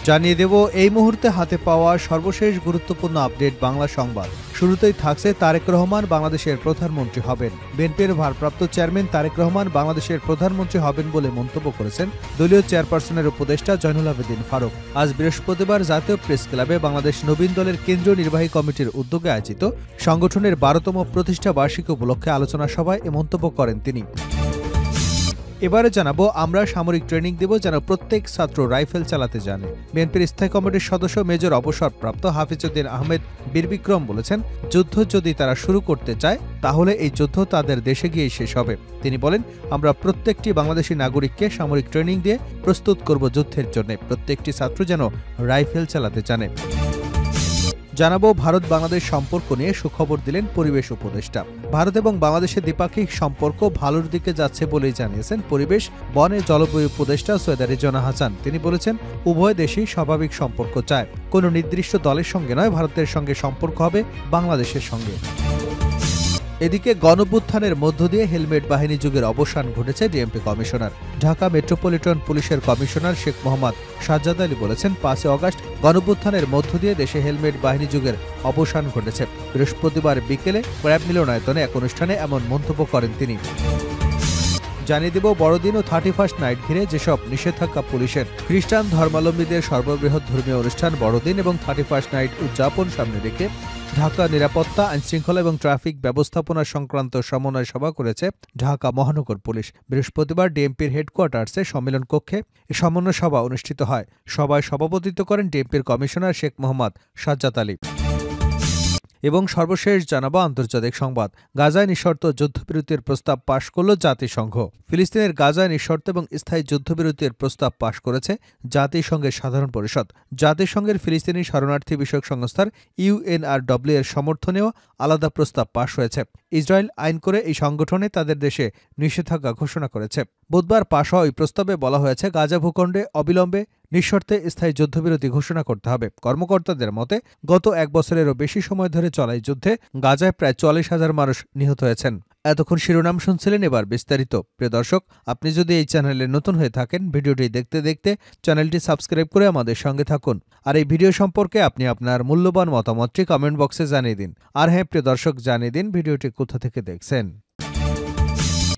জানিয়ে দেব এই মুহূর্তে হাতে পাওয়া সর্বশেষ গুরুত্বপূর্ণ আপডেট বাংলা সংবাদ। শুরুতেই থাকছে তারেক রহমান বাংলাদেশের প্রধানমন্ত্রী হবেন। বিএনপির ভারপ্রাপ্ত চেয়ারম্যান তারেক রহমান বাংলাদেশের প্রধানমন্ত্রী হবেন বলে মন্তব্য করেছেন দলীয় চেয়ারপারসনের উপদেষ্টা জয়নুল আবেদিন ফারুক। আজ বৃহস্পতিবার জাতীয় প্রেস ক্লাবে বাংলাদেশ নবীন দলের কেন্দ্রীয় নির্বাহী কমিটির উদ্যোগে আয়োজিত সংগঠনের ১২তম প্রতিষ্ঠা বার্ষিকী উপলক্ষে আলোচনা সভায় এ মন্তব্য করেন তিনি। এবারে জানাবো আমরা সামরিক ট্রেনিং দেব যেন প্রত্যেক ছাত্র রাইফেল চালাতে জানে। বিএনপির স্থায়ী কমিটির সদস্য মেজর অবসরপ্রাপ্ত হাফিজউদ্দিন আহমেদ বীরবিক্রম বলেছেন, যুদ্ধ যদি তারা শুরু করতে চায় তাহলে এই যুদ্ধ তাদের দেশে গিয়েই শেষ হবে। তিনি বলেন, আমরা প্রত্যেকটি বাংলাদেশি নাগরিককে সামরিক ট্রেনিং দিয়ে প্রস্তুত করব যুদ্ধের জন্য। প্রত্যেকটি ছাত্র যেন রাইফেল চালাতে জানে। জানাবো ভারত বাংলাদেশ সম্পর্ক নিয়ে সুখবর দিলেন পরিবেশ উপদেষ্টা। ভারত এবং বাংলাদেশের দ্বিপাক্ষিক সম্পর্ক ভালোর দিকে যাচ্ছে বলেই জানিয়েছেন পরিবেশ বন ও জলবায়ু উপদেষ্টা সৈয়দা রিজওয়ানা হাসান। তিনি বলেছেন, উভয় দেশই স্বাভাবিক সম্পর্ক চায়, কোনো নির্দিষ্ট দলের সঙ্গে নয়, ভারতের সঙ্গে সম্পর্ক হবে বাংলাদেশের সঙ্গে। এদিকে গণঅভ্যুত্থানের মধ্য দিয়ে হেলমেট বাহিনী যুগের অবসান ঘটেছে ডিএমপি কমিশনার। ঢাকা মেট্রোপলিটন পুলিশের কমিশনার শেখ মোহাম্মদ সাজ্জাদ আলী বলেছেন, ৫ আগস্ট গণঅভ্যুত্থানের মধ্য দিয়ে দেশে হেলমেট বাহিনী যুগের অবসান ঘটেছে। বৃহস্পতিবার বিকেলে প্র্যাব মিলনায়তনে এক অনুষ্ঠানে এমন মন্তব্য করেন তিনি। জানিয়ে দেব বড়দিন ও 31st নাইট ঘিরে যেসব নিষেধাজ্ঞা পুলিশের। খ্রিস্টান ধর্মাবলম্বীদের সর্ববৃহৎ ধর্মীয় অনুষ্ঠান বড়দিন এবং 31st নাইট উদযাপন সামনে রেখে ঢাকা নিরাপত্তা, আইনশৃঙ্খলা এবং ট্রাফিক ব্যবস্থাপনা সংক্রান্ত সমন্বয় সভা করেছে ঢাকা মহানগর পুলিশ। বৃহস্পতিবার ডিএমপির হেডকোয়ার্টার্সে সম্মেলন কক্ষে এ সমন্বয় সভা অনুষ্ঠিত হয়। সভায় সভাপতিত্ব করেন ডিএমপির কমিশনার শেখ মোহাম্মদ সাজ্জাদ আলী। এবং সর্বশেষ জানাবো আন্তর্জাতিক সংবাদ। গাজায় নিঃশর্ত যুদ্ধবিরতির প্রস্তাব পাশ করল জাতিসংঘ। ফিলিস্তিনের গাজায় নিঃশর্ত এবং স্থায়ী যুদ্ধবিরতির প্রস্তাব পাশ করেছে জাতিসংঘের সাধারণ পরিষদ। জাতিসংঘের ফিলিস্তিনি শরণার্থী বিষয়ক সংস্থার ইউএনআরডব্লিউ এর সমর্থনেও আলাদা প্রস্তাব পাশ হয়েছে। ইসরায়েল আইন করে এই সংগঠনে তাদের দেশে নিষেধাজ্ঞা ঘোষণা করেছে। বুধবার পাশ হওয়া ওই প্রস্তাবে বলা হয়েছে, গাজা ভূখণ্ডে অবিলম্বে নিঃশর্তে স্থায়ী যুদ্ধবিরতি ঘোষণা করতে হবে। কর্মকর্তাদের মতে গত ১ বছরেরও বেশি সময় ধরে চলা এই যুদ্ধে গাজায় প্রায় ৪০,০০০ মানুষ নিহত হয়েছেন। এতক্ষণ শিরোনাম শুনছিলেন, এবার বিস্তারিত। প্রিয় দর্শক, আপনি যদি এই চ্যানেলে নতুন হয়ে থাকেন, ভিডিওটি দেখতে দেখতে চ্যানেলটি সাবস্ক্রাইব করে আমাদের সঙ্গে থাকুন। আর এই ভিডিও সম্পর্কে আপনি আপনার মূল্যবান মতামতটি কমেন্ট বক্সে জানিয়ে দিন। আর হ্যাঁ প্রিয় দর্শক, জানিয়ে দিন ভিডিওটি কোথা থেকে দেখছেন।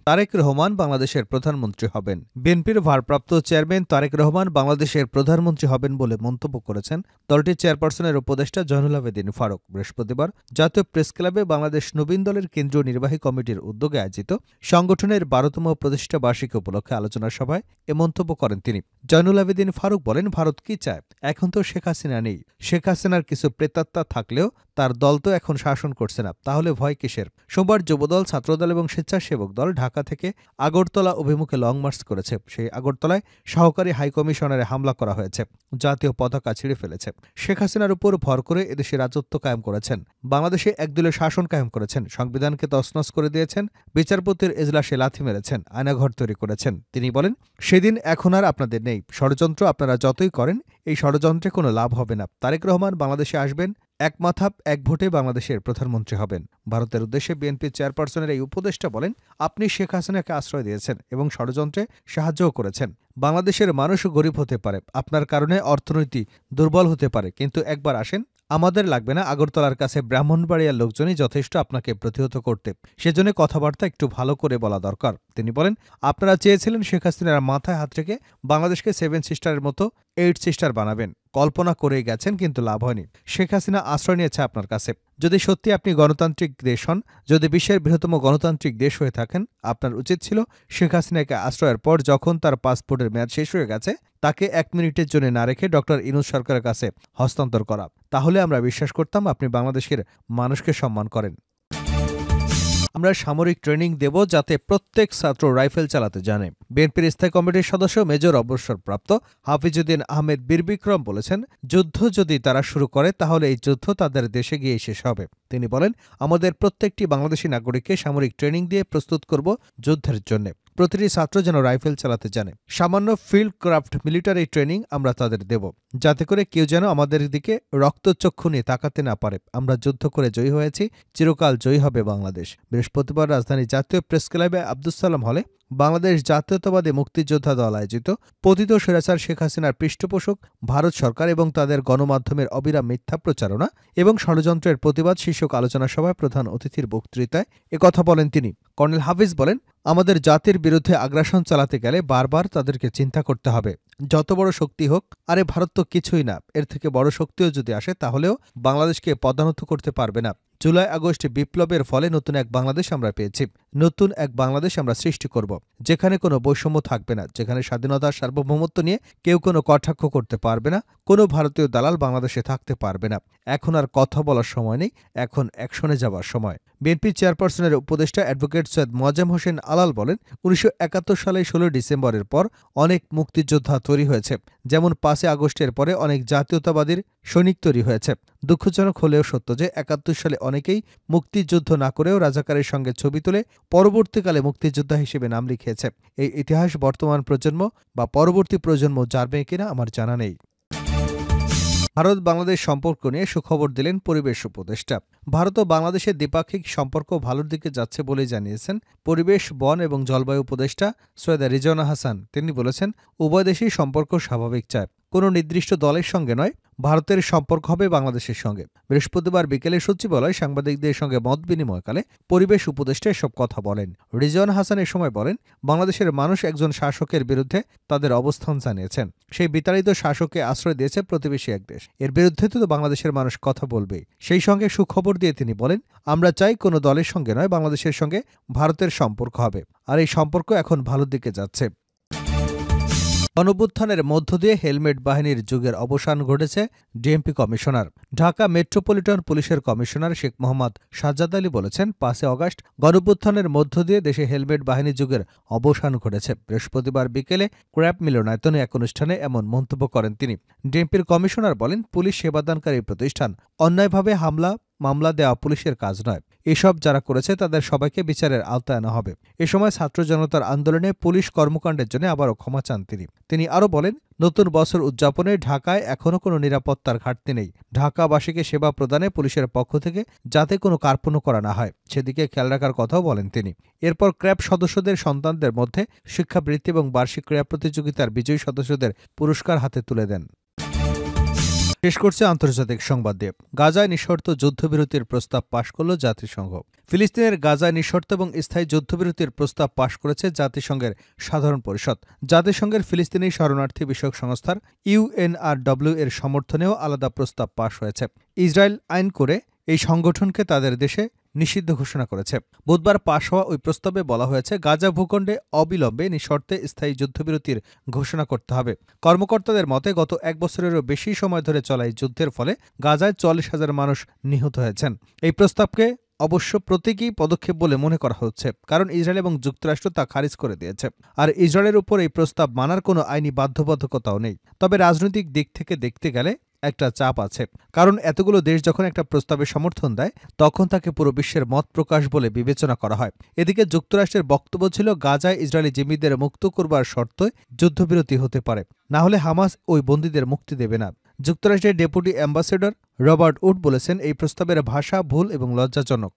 তারেক রহমান বাংলাদেশের প্রধানমন্ত্রী হবেন। বিএনপির ভারপ্রাপ্ত চেয়ারম্যান তারেক রহমান বাংলাদেশের প্রধানমন্ত্রী হবেন বলে মন্তব্য করেছেন দলটির চেয়ারপারসনের উপদেষ্টা জয়নুল আবেদিন ফারুক। বৃহস্পতিবার জাতীয় প্রেস ক্লাবে বাংলাদেশ নবীন দলের কেন্দ্রীয় নির্বাহী কমিটির উদ্যোগে আয়োজিত সংগঠনের ১২তম প্রতিষ্ঠা বার্ষিকী উপলক্ষে আলোচনা সভায় এ মন্তব্য করেন তিনি। জয়নুল আবেদিন ফারুক বলেন, ভারত কি চায়? এখন তো শেখ হাসিনা নেই। শেখ হাসিনার কিছু প্রেতাত্মা থাকলেও তার দল তো এখন শাসন করছে না, তাহলে ভয় কিসের? সোমবার যুবদল, ছাত্রদল এবং স্বেচ্ছাসেবক দল ঢাকা থেকে আগরতলা অভিমুখে লং মার্চ করেছে। সেই আগরতলায় সহকারী হাইকমিশনারে হামলা করা হয়েছে, জাতীয় পতাকা ছিঁড়ে ফেলেছে। শেখ হাসিনার উপর ভর করে এদেশে রাজত্ব কায়েম করেছেন, বাংলাদেশে একদলীয় শাসন কায়েম করেছেন, সংবিধানকে তছনছ করে দিয়েছেন, বিচারপতির এজলাসে লাথি মেরেছেন, আয়নাঘর তৈরি করেছেন। তিনি বলেন, সেদিন এখন আর আপনাদের নেই। ষড়যন্ত্র আপনারা যতই করেন, এই ষড়যন্ত্রে কোনো লাভ হবে না। তারেক রহমান বাংলাদেশে আসবেন, এক মাথা এক ভোটে বাংলাদেশের প্রধানমন্ত্রী হবেন। ভারতের উদ্দেশ্যে বিএনপির চেয়ারপারসনের এই উপদেষ্টা বলেন, আপনি শেখ হাসিনাকে আশ্রয় দিয়েছেন এবং ষড়যন্ত্রে সাহায্যও করেছেন। বাংলাদেশের মানুষও গরিব হতে পারে, আপনার কারণে অর্থনীতি দুর্বল হতে পারে, কিন্তু একবার আসেন, আমাদের লাগবে না। আগরতলার কাছে ব্রাহ্মণবাড়িয়ার লোকজনই যথেষ্ট আপনাকে প্রতিহত করতে। সেজন্য কথাবার্তা একটু ভালো করে বলা দরকার। তিনি বলেন, আপনারা চেয়েছিলেন শেখ হাসিনার মাথায় হাত রেখে বাংলাদেশকে 7 সিস্টারের মতো 8 সিস্টার বানাবেন। কল্পনা করেই গেছেন, কিন্তু লাভ হয়নি। শেখ হাসিনা আশ্রয় নিয়েছে আপনার কাছে। যদি সত্যি আপনি গণতান্ত্রিক দেশ হন, যদি বিশ্বের বৃহত্তম গণতান্ত্রিক দেশ হয়ে থাকেন, আপনার উচিত ছিল শেখ হাসিনাকে আশ্রয়ের পর যখন তার পাসপোর্টের মেয়াদ শেষ হয়ে গেছে, তাকে 1 মিনিটের জন্য না রেখে ডক্টর ইউনূস সরকারের কাছে হস্তান্তর করা। তাহলে আমরা বিশ্বাস করতাম আপনি বাংলাদেশের মানুষকে সম্মান করেন। আমরা সামরিক ট্রেনিং দেব যাতে প্রত্যেক ছাত্র রাইফেল চালাতে জানে। বিএনপির স্থায়ী কমিটির সদস্য মেজর অবসরপ্রাপ্ত হাফিজউদ্দিন আহমেদ বীরবিক্রম বলেছেন, যুদ্ধ যদি তারা শুরু করে তাহলে এই যুদ্ধ তাদের দেশে গিয়ে শেষ হবে। তিনি বলেন, আমাদের প্রত্যেকটি বাংলাদেশি নাগরিককে সামরিক ট্রেনিং দিয়ে প্রস্তুত করব যুদ্ধের জন্য। প্রতিটি ছাত্র যেন রাইফেল চালাতে জানে। সামান্য ফিল্ড ক্রাফট মিলিটারি ট্রেনিং আমরা তাদের দেব, যাতে করে কেউ যেন আমাদের দিকে রক্তচক্ষু নিয়ে তাকাতে না পারে। আমরা যুদ্ধ করে জয়ী হয়েছি, চিরকাল জয়ী হবে বাংলাদেশ। বৃহস্পতিবার রাজধানী জাতীয় প্রেস ক্লাবে আব্দুস সালাম হলে বাংলাদেশ জাতীয়তাবাদী মুক্তিযোদ্ধা দল আয়োজিত পতিত স্বৈরাচার শেখ হাসিনার পৃষ্ঠপোষক ভারত সরকার এবং তাদের গণমাধ্যমের অবিরাম মিথ্যা প্রচারণা এবং ষড়যন্ত্রের প্রতিবাদ শীর্ষক আলোচনা সভায় প্রধান অতিথির বক্তৃতায় একথা বলেন তিনি। কর্নেল হাফিজ বলেন, আমাদের জাতির বিরুদ্ধে আগ্রাসন চালাতে গেলে বারবার তাদেরকে চিন্তা করতে হবে। যত বড় শক্তি হোক, আরে ভারত তো কিছুই না, এর থেকে বড় শক্তিও যদি আসে তাহলেও বাংলাদেশকে পদানত করতে পারবে না। জুলাই আগস্ট বিপ্লবের ফলে নতুন এক বাংলাদেশ আমরা পেয়েছি। নতুন এক বাংলাদেশ আমরা সৃষ্টি করব, যেখানে কোনো বৈষম্য থাকবে না, যেখানে স্বাধীনতা সার্বভৌমত্ব নিয়ে কেউ কোনো কটাক্ষ করতে পারবে না, কোনো ভারতীয় দালাল বাংলাদেশে থাকতে পারবে না। এখন আর কথা বলার সময় নেই, এখন অ্যাকশনে যাওয়ার সময়। বিএনপি চেয়ারপারসনের উপদেষ্টা অ্যাডভোকেট সৈয়দ মোয়াজ্জেম হোসেন আলাল বলেন, ১৯৭১ সালে ১৬ ডিসেম্বরের পর অনেক মুক্তিযোদ্ধা তৈরি হয়েছে, যেমন ৫ আগস্টের পরে অনেক জাতীয়তাবাদীর সৈনিক তৈরি হয়েছে। দুঃখজনক হলেও সত্য যে ৭১ সালে অনেকেই মুক্তিযুদ্ধ না করেও রাজাকারের সঙ্গে ছবি তুলে পরবর্তীকালে মুক্তিযোদ্ধা হিসেবে নাম লিখিয়েছে। এই ইতিহাস বর্তমান প্রজন্ম বা পরবর্তী প্রজন্ম জানবে কিনা আমার জানা নেই। ভারত বাংলাদেশ সম্পর্ক নিয়ে সুখবর দিলেন পরিবেশ উপদেষ্টা। ভারত ও বাংলাদেশের দ্বিপাক্ষিক সম্পর্ক ভালোর দিকে যাচ্ছে বলেই জানিয়েছেন পরিবেশ, বন এবং জলবায়ু উপদেষ্টা সৈয়দা রিজওয়ানা হাসান। তিনি বলেছেন, উভয় দেশেই সম্পর্ক স্বাভাবিক চায়, কোনো নির্দিষ্ট দলের সঙ্গে নয়, ভারতের সম্পর্ক হবে বাংলাদেশের সঙ্গে। বৃহস্পতিবার বিকেলে সচিবালয়ে সাংবাদিকদের সঙ্গে মত বিনিময়কালে পরিবেশ উপদেষ্টা এসব কথা বলেন। রিজওয়ানা হাসান এ সময় বলেন, বাংলাদেশের মানুষ একজন শাসকের বিরুদ্ধে তাদের অবস্থান জানিয়েছেন। সেই বিতাড়িত শাসককে আশ্রয় দিয়েছে প্রতিবেশী এক দেশ। এর বিরুদ্ধে তো বাংলাদেশের মানুষ কথা বলবে। সেই সঙ্গে সুখবর দিয়ে তিনি বলেন, আমরা চাই কোনো দলের সঙ্গে নয়, বাংলাদেশের সঙ্গে ভারতের সম্পর্ক হবে, আর এই সম্পর্ক এখন ভালোর দিকে যাচ্ছে। গণঅভ্যুত্থানের মধ্য দিয়ে হেলমেট বাহিনীর যুগের অবসান ঘটেছে ডিএমপি কমিশনার। ঢাকা মেট্রোপলিটন পুলিশের কমিশনার শেখ মোহাম্মদ সাজ্জাদ আলী বলেছেন, ৫ আগস্ট গণঅভ্যুত্থানের মধ্য দিয়ে দেশে হেলমেট বাহিনী যুগের অবসান ঘটেছে। বৃহস্পতিবার বিকেলে ক্র্যাব মিলনায়তনে এক অনুষ্ঠানে এমন মন্তব্য করেন তিনি। ডিএমপির কমিশনার বলেন, পুলিশ সেবাদানকারী প্রতিষ্ঠান, অন্যায়ভাবে মামলা দেওয়া পুলিশের কাজ নয়। এসব যারা করেছে তাদের সবাইকে বিচারের আওতায় আনা হবে। এ সময় ছাত্র জনতার আন্দোলনে পুলিশ কর্মকাণ্ডের জন্য আবারও ক্ষমা চান তিনি আরও বলেন, নতুন বছর উদযাপনে ঢাকায় এখনও কোনো নিরাপত্তার ঘাটতি নেই। ঢাকাবাসীকে সেবা প্রদানে পুলিশের পক্ষ থেকে যাতে কোনো কার্পণ্য করা না হয় সেদিকে খেয়াল রাখার কথাও বলেন তিনি। এরপর ক্র্যাব সদস্যদের সন্তানদের মধ্যে শিক্ষাবৃত্তি এবং বার্ষিক ক্রীড়া প্রতিযোগিতার বিজয়ী সদস্যদের পুরস্কার হাতে তুলে দেন। শেষ করছে আন্তর্জাতিক সংবাদ দিয়ে। গাজায় নিঃশর্ত যুদ্ধবিরতির প্রস্তাব পাশ করল জাতিসংঘ। ফিলিস্তিনের গাজায় নিঃশর্ত এবং স্থায়ী যুদ্ধবিরতির প্রস্তাব পাশ করেছে জাতিসংঘের সাধারণ পরিষদ। জাতিসংঘের ফিলিস্তিনি শরণার্থী বিষয়ক সংস্থার ইউএনআরডব্লিউ এর সমর্থনেও আলাদা প্রস্তাব পাশ হয়েছে। ইসরায়েল আইন করে এই সংগঠনকে তাদের দেশে নিষিদ্ধ ঘোষণা করেছে। বুধবার পাশ হওয়া ওই প্রস্তাবে বলা হয়েছে, গাজা ভূখণ্ডে অবিলম্বে নিঃশর্তে স্থায়ী যুদ্ধবিরতির ঘোষণা করতে হবে। কর্মকর্তাদের মতে গত ১ বছরেরও বেশি সময় ধরে চলা এই যুদ্ধের ফলে গাজায় ৪০,০০০ মানুষ নিহত হয়েছেন। এই প্রস্তাবকে অবশ্য প্রতীকী পদক্ষেপ বলে মনে করা হচ্ছে, কারণ ইসরায়েল এবং যুক্তরাষ্ট্র তা খারিজ করে দিয়েছে। আর ইসরায়েলের উপর এই প্রস্তাব মানার কোনো আইনি বাধ্যবাধকতাও নেই। তবে রাজনৈতিক দিক থেকে দেখতে গেলে একটা চাপ আছে, কারণ এতগুলো দেশ যখন একটা প্রস্তাবে সমর্থন দেয় তখন তাকে পুরো বিশ্বের মত প্রকাশ বলে বিবেচনা করা হয়। এদিকে যুক্তরাষ্ট্রের বক্তব্য ছিল, গাজায় ইসরায়েলি জিম্মিদের মুক্ত করবার শর্তে যুদ্ধবিরতি হতে পারে, না হলে হামাস ওই বন্দীদের মুক্তি দেবে না। যুক্তরাষ্ট্রের ডেপুটি অ্যাম্বাসেডর রবার্ট উড বলেছেন, এই প্রস্তাবের ভাষা ভুল এবং লজ্জাজনক।